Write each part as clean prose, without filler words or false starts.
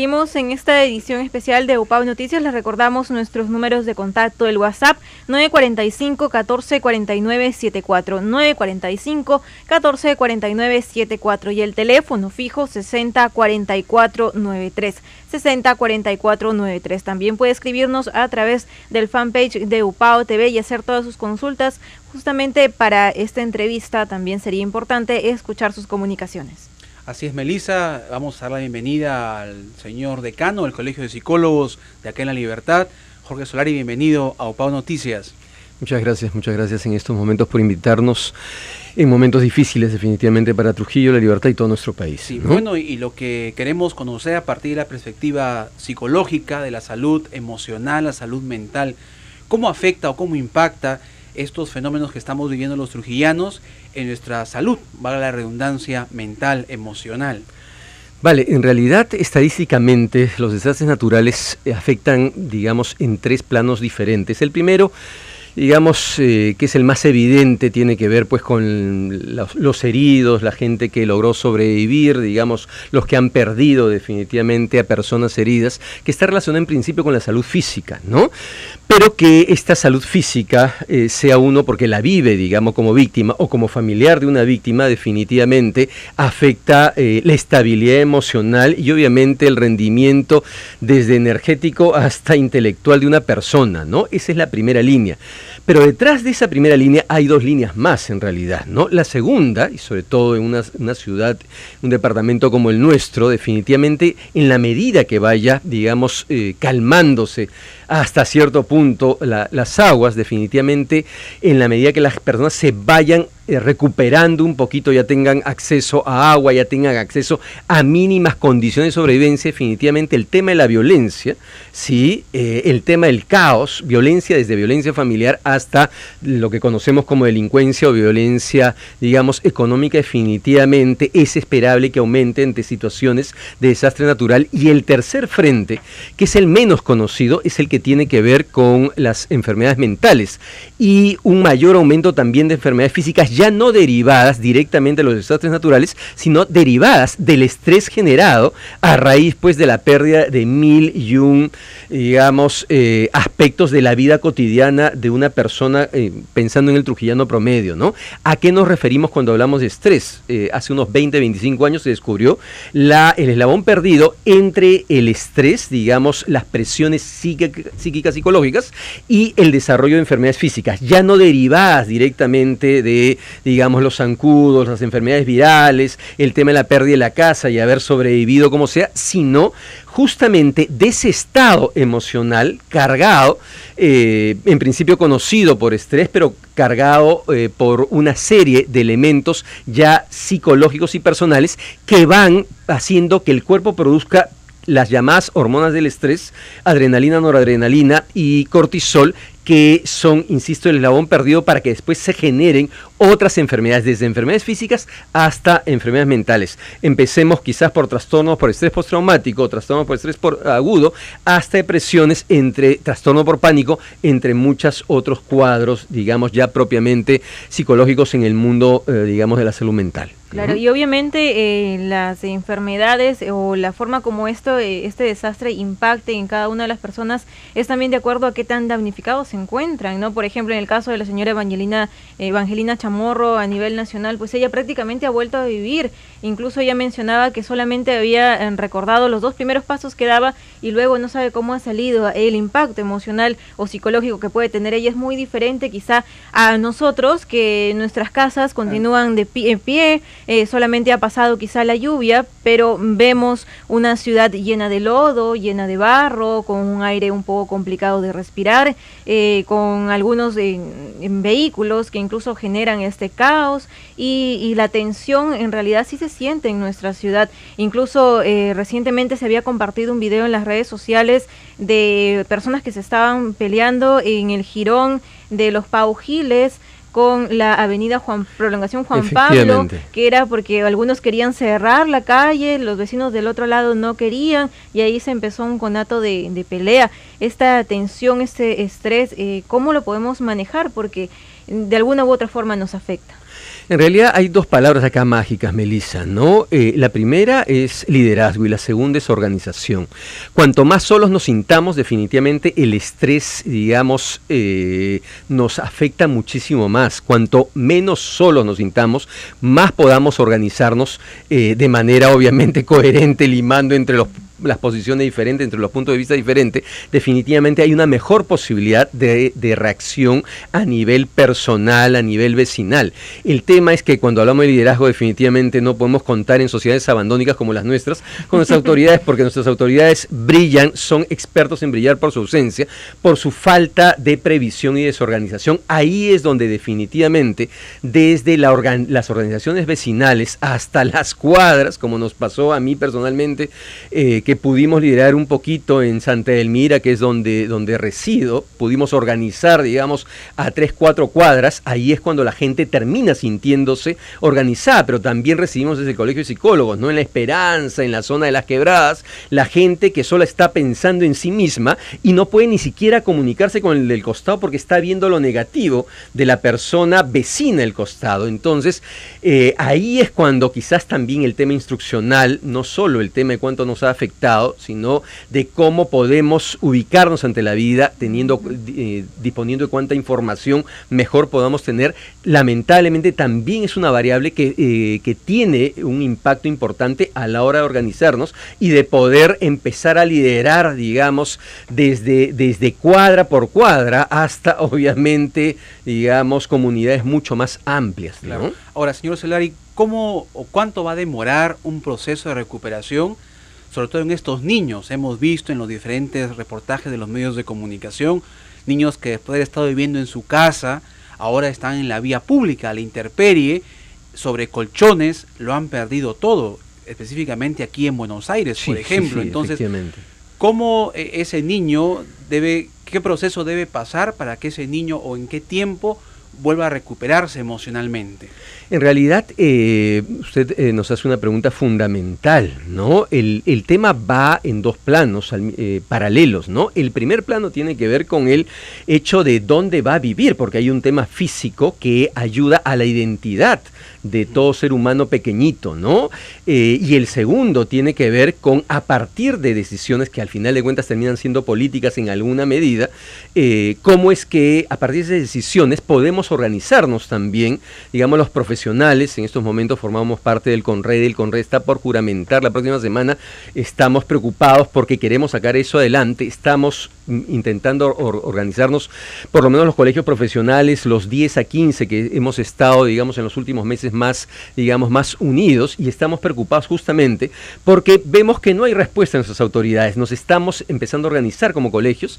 seguimos en esta edición especial de UPAO Noticias. Les recordamos nuestros números de contacto, el WhatsApp 945-1449-74, 945-1449-74 y el teléfono fijo 604493, 604493. También puede escribirnos a través del fanpage de UPAO TV y hacer todas sus consultas. Justamente para esta entrevista también sería importante escuchar sus comunicaciones. Así es, Melissa, vamos a dar la bienvenida al señor decano del Colegio de Psicólogos de acá en La Libertad. Jorge Solari, bienvenido a UPAO Noticias. Muchas gracias en estos momentos por invitarnos en momentos difíciles definitivamente para Trujillo, La Libertad y todo nuestro país. Sí, ¿no? Bueno, y lo que queremos conocer a partir de la perspectiva psicológica, de la salud emocional, la salud mental, ¿cómo afecta o cómo impacta estos fenómenos que estamos viviendo los trujillanos en nuestra salud, valga la redundancia, mental, emocional? Vale, en realidad estadísticamente los desastres naturales afectan, digamos, en tres planos diferentes. El primero, digamos, que es el más evidente, tiene que ver pues con los heridos, la gente que logró sobrevivir, digamos, los que han perdido definitivamente a personas heridas, que está relacionado en principio con la salud física, ¿no? Pero que esta salud física sea uno porque la vive, digamos, como víctima o como familiar de una víctima, definitivamente afecta la estabilidad emocional y obviamente el rendimiento desde energético hasta intelectual de una persona, ¿no? Esa es la primera línea. Pero detrás de esa primera línea hay dos líneas más en realidad, ¿no? La segunda, y sobre todo en una ciudad, un departamento como el nuestro, definitivamente en la medida que vaya, digamos, calmándose hasta cierto punto las aguas, definitivamente en la medida que las personas se vayan recuperando un poquito, ya tengan acceso a agua, ya tengan acceso a mínimas condiciones de sobrevivencia, definitivamente el tema de la violencia, ¿sí? El tema del caos, violencia desde violencia familiar hasta lo que conocemos como delincuencia o violencia, digamos, económica, definitivamente es esperable que aumente ante situaciones de desastre natural. Y el tercer frente, que es el menos conocido, es el que tiene que ver con las enfermedades mentales y un mayor aumento también de enfermedades físicas, ya no derivadas directamente de los desastres naturales, sino derivadas del estrés generado a raíz pues de la pérdida de 1001, digamos, aspectos de la vida cotidiana de una persona, pensando en el trujillano promedio, ¿no? ¿A qué nos referimos cuando hablamos de estrés? Hace unos 20, 25 años se descubrió el eslabón perdido entre el estrés, digamos, las presiones psíquicas, psicológicas y el desarrollo de enfermedades físicas, ya no derivadas directamente de, digamos, los zancudos, las enfermedades virales, el tema de la pérdida de la casa y haber sobrevivido como sea, sino justamente de ese estado emocional cargado, en principio conocido por estrés, pero cargado por una serie de elementos ya psicológicos y personales que van haciendo que el cuerpo produzca las llamadas hormonas del estrés, adrenalina, noradrenalina y cortisol, que son, insisto, el eslabón perdido para que después se generen otras enfermedades, desde enfermedades físicas hasta enfermedades mentales. Empecemos quizás por trastornos por estrés postraumático, trastornos por estrés agudo, hasta depresiones, trastorno por pánico, entre muchos otros cuadros, digamos, ya propiamente psicológicos en el mundo, digamos, de la salud mental. Claro, y obviamente las enfermedades o la forma como este desastre impacte en cada una de las personas es también de acuerdo a qué tan damnificados se encuentran, ¿no? Por ejemplo, en el caso de la señora Evangelina Chamorro a nivel nacional, pues ella prácticamente ha vuelto a vivir. Incluso ella mencionaba que solamente había recordado los 2 primeros pasos que daba y luego no sabe cómo ha salido. El impacto emocional o psicológico que puede tener ella es muy diferente quizá a nosotros, que nuestras casas continúan en pie. Solamente ha pasado quizá la lluvia, pero vemos una ciudad llena de lodo, llena de barro, con un aire un poco complicado de respirar, con algunos vehículos que incluso generan este caos y la tensión en realidad sí se siente en nuestra ciudad. Incluso recientemente se había compartido un video en las redes sociales de personas que se estaban peleando en el jirón de los Paujiles con la avenida Prolongación Juan Pablo, que era porque algunos querían cerrar la calle, los vecinos del otro lado no querían, y ahí se empezó un conato de pelea. esta tensión, este estrés, ¿cómo lo podemos manejar? Porque de alguna u otra forma nos afecta. En realidad hay dos palabras acá mágicas, Melissa, ¿no? La primera es liderazgo y la segunda es organización. Cuanto más solos nos sintamos, definitivamente el estrés, digamos, nos afecta muchísimo más. Cuanto menos solos nos sintamos, más podamos organizarnos de manera obviamente coherente, limando entre las posiciones diferentes, entre los puntos de vista diferentes. Definitivamente hay una mejor posibilidad de reacción a nivel personal, a nivel vecinal. El tema es que cuando hablamos de liderazgo definitivamente no podemos contar en sociedades abandónicas como las nuestras con nuestras autoridades, porque nuestras autoridades brillan, son expertos en brillar por su ausencia, por su falta de previsión y desorganización. Ahí es donde definitivamente desde las organizaciones vecinales hasta las cuadras, como nos pasó a mí personalmente, que pudimos liderar un poquito en Santa Edelmira, que es donde resido, pudimos organizar, digamos, a 3-4 cuadras. Ahí es cuando la gente termina sintiéndose organizada, pero también recibimos desde el Colegio de Psicólogos, ¿no? En La Esperanza, en la zona de Las Quebradas, la gente que solo está pensando en sí misma y no puede ni siquiera comunicarse con el del costado porque está viendo lo negativo de la persona vecina del costado. Entonces, ahí es cuando quizás también el tema instruccional, no solo el tema de cuánto nos ha afectado, sino de cómo podemos ubicarnos ante la vida, disponiendo de cuánta información mejor podamos tener, lamentablemente también es una variable que tiene un impacto importante a la hora de organizarnos y de poder empezar a liderar, digamos, desde cuadra por cuadra hasta, obviamente, digamos, comunidades mucho más amplias, ¿no? Claro. Ahora, señor Solari, ¿cómo o cuánto va a demorar un proceso de recuperación, sobre todo en estos niños? Hemos visto en los diferentes reportajes de los medios de comunicación, niños que después de haber estado viviendo en su casa, ahora están en la vía pública, a la intemperie, sobre colchones, lo han perdido todo, específicamente aquí en Buenos Aires, por ejemplo. Sí, entonces, ¿cómo ese niño qué proceso debe pasar para que ese niño o en qué tiempo vuelva a recuperarse emocionalmente? En realidad, usted nos hace una pregunta fundamental, ¿no? El tema va en dos planos paralelos, ¿no? El primer plano tiene que ver con el hecho de dónde va a vivir, porque hay un tema físico que ayuda a la identidad de todo ser humano pequeñito, ¿no? Y el segundo tiene que ver con, a partir de decisiones que al final de cuentas terminan siendo políticas en alguna medida, cómo es que a partir de esas decisiones podemos organizarnos también, digamos, los profesionales. En estos momentos formamos parte del CONRED, el CONRED está por juramentar la próxima semana, estamos preocupados porque queremos sacar eso adelante, estamos intentando organizarnos, por lo menos los colegios profesionales, los 10 a 15 que hemos estado, digamos, en los últimos meses más unidos, y estamos preocupados justamente porque vemos que no hay respuesta en nuestras autoridades. Nos estamos empezando a organizar como colegios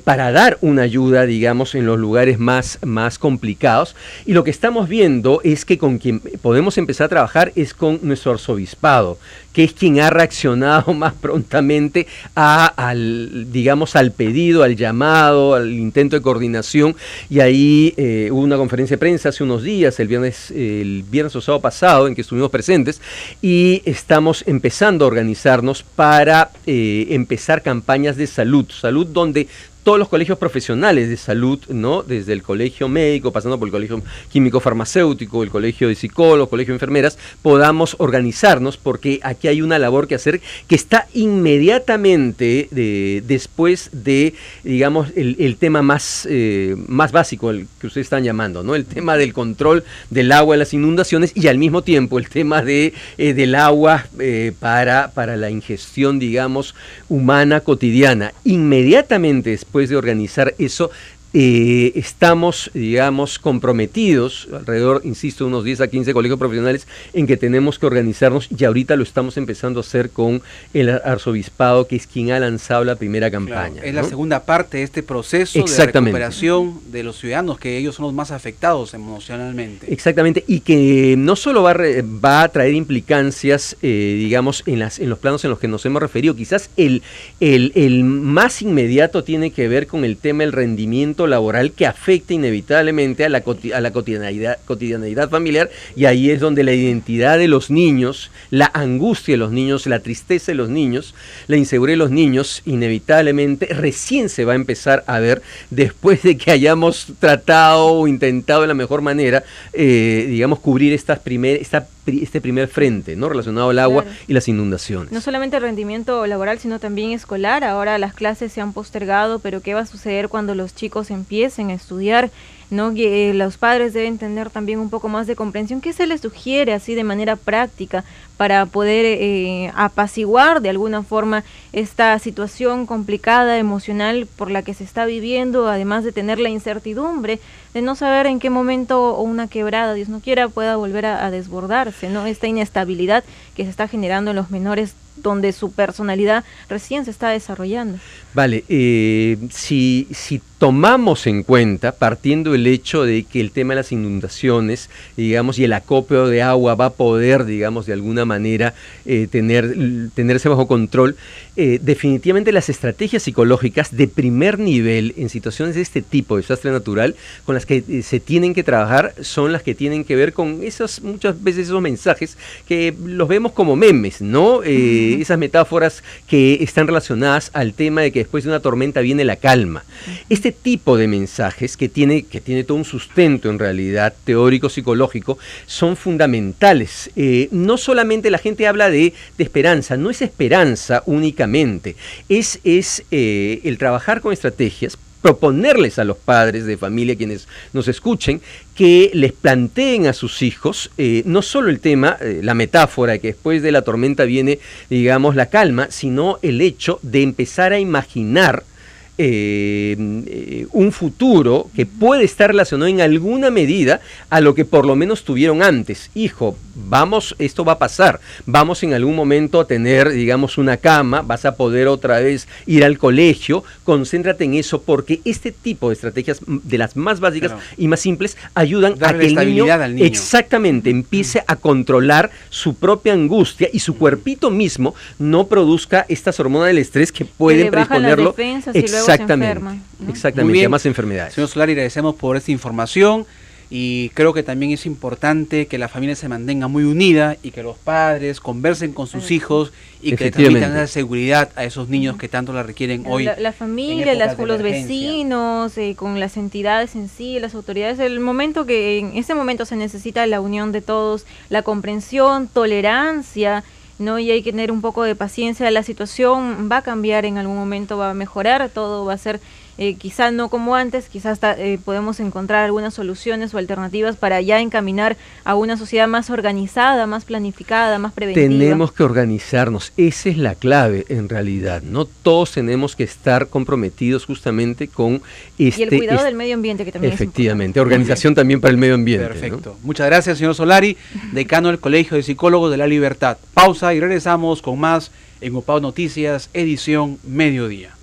para dar una ayuda, digamos, en los lugares más complicados, y lo que estamos viendo es que con quien podemos empezar a trabajar es con nuestro arzobispado, que es quien ha reaccionado más prontamente al pedido, al llamado, al intento de coordinación. Y ahí hubo una conferencia de prensa hace unos días, el viernes o sábado pasado, en que estuvimos presentes, y estamos empezando a organizarnos para empezar campañas de salud donde todos los colegios profesionales de salud, ¿no? Desde el colegio médico, pasando por el colegio químico farmacéutico, el colegio de psicólogos, colegio de enfermeras, podamos organizarnos, porque aquí hay una labor que hacer que está inmediatamente después de, digamos, el tema más básico, el que ustedes están llamando, ¿no? El tema del control del agua en las inundaciones, y al mismo tiempo el tema del agua para la ingestión, digamos, humana cotidiana. Inmediatamente después de organizar eso, estamos, digamos, comprometidos, alrededor, insisto, unos 10 a 15 colegios profesionales, en que tenemos que organizarnos, y ahorita lo estamos empezando a hacer con el arzobispado, que es quien ha lanzado la primera campaña. Claro, es, ¿no?, la la segunda parte de este proceso de recuperación de los ciudadanos, que ellos son los más afectados emocionalmente. Exactamente, y que no solo va a traer implicancias, digamos, en los planos en los que nos hemos referido. Quizás el más inmediato tiene que ver con el tema del rendimiento ámbito laboral que afecta inevitablemente a la cotidianeidad familiar, y ahí es donde la identidad de los niños, la angustia de los niños, la tristeza de los niños, la inseguridad de los niños, inevitablemente recién se va a empezar a ver después de que hayamos tratado o intentado de la mejor manera, digamos, cubrir este primer frente, ¿no?, relacionado al agua, claro, y las inundaciones. No solamente el rendimiento laboral, sino también escolar. Ahora las clases se han postergado, pero ¿qué va a suceder cuando los chicos empiecen a estudiar? ¿No? Que los padres deben tener también un poco más de comprensión. ¿Qué se les sugiere así de manera práctica para poder apaciguar de alguna forma esta situación complicada, emocional, por la que se está viviendo, además de tener la incertidumbre de no saber en qué momento una quebrada, Dios no quiera, pueda volver a desbordarse, ¿no? Esta inestabilidad que se está generando en los menores, donde su personalidad recién se está desarrollando. Vale, si tomamos en cuenta, partiendo del hecho de que el tema de las inundaciones, digamos, y el acopio de agua va a poder, digamos, de alguna manera tenerse bajo control, definitivamente las estrategias psicológicas de primer nivel en situaciones de este tipo de desastre natural, con las que se tienen que trabajar, son las que tienen que ver con muchas veces esos mensajes que los vemos como memes, ¿no? Esas metáforas que están relacionadas al tema de que después de una tormenta viene la calma. Este tipo de mensajes que tiene todo un sustento en realidad teórico, psicológico, son fundamentales. No solamente la gente habla de esperanza, no es esperanza únicamente, es el trabajar con estrategias, proponerles a los padres de familia, quienes nos escuchen, que les planteen a sus hijos no solo el tema, la metáfora de que después de la tormenta viene, digamos, la calma, sino el hecho de empezar a imaginar un futuro que puede estar relacionado en alguna medida a lo que por lo menos tuvieron antes. Hijo, esto va a pasar, vamos en algún momento a tener, digamos, una cama, vas a poder otra vez ir al colegio, concéntrate en eso, porque este tipo de estrategias, de las más básicas, claro, y más simples, ayudan a que el niño, al niño exactamente empiece a controlar su propia angustia y su cuerpito mismo no produzca estas hormonas del estrés que pueden predisponerlo. Exactamente, ¿no? Exactamente, además enfermedades. Señor Solari, agradecemos por esta información, y creo que también es importante que la familia se mantenga muy unida y que los padres conversen con sus hijos y que transmitan esa seguridad a esos niños que tanto la requieren hoy. La familia, los vecinos, con las entidades en sí, las autoridades, en ese momento se necesita la unión de todos, la comprensión, tolerancia, ¿no? Y hay que tener un poco de paciencia. La situación va a cambiar en algún momento, va a mejorar, todo va a ser quizá no como antes, quizás podemos encontrar algunas soluciones o alternativas para ya encaminar a una sociedad más organizada, más planificada, más preventiva. Tenemos que organizarnos, esa es la clave en realidad, ¿no? Todos tenemos que estar comprometidos justamente con y el cuidado del medio ambiente, que también efectivamente, organización también para el medio ambiente. Perfecto. ¿No? Muchas gracias, señor Solari, decano del Colegio de Psicólogos de la Libertad. Pausa y regresamos con más en UPAO Noticias, edición mediodía.